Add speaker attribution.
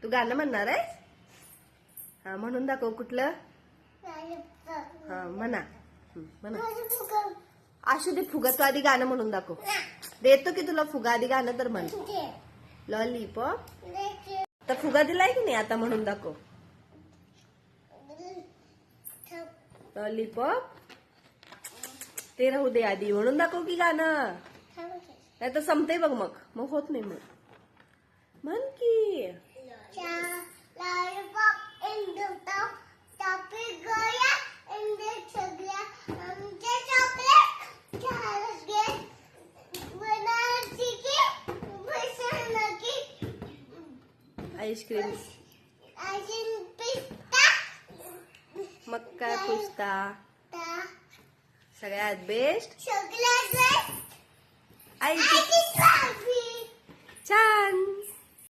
Speaker 1: तू गाणं म्हणणार आहेस? हा म्हणून दाखव. कुठलं? हा म्हणा. म्हणा. असू दे फुगा. तू आधी गाणं म्हणून दाखव. देतो की तुला फुगा. आधी गाणं तर म्हण. लॉलीपॉप. तर फुगा दिलाय की नाही? आता म्हणून दाखव. लॉलीपॉप. ते राहू दे आधी. म्हणून दाखव की गाणं. नाही तर संपते बघ. मग होत नाही. मग म्हण की. आईस्क्रीम. मग काय पुसता. सगळ्यात बेस्ट. आई छान.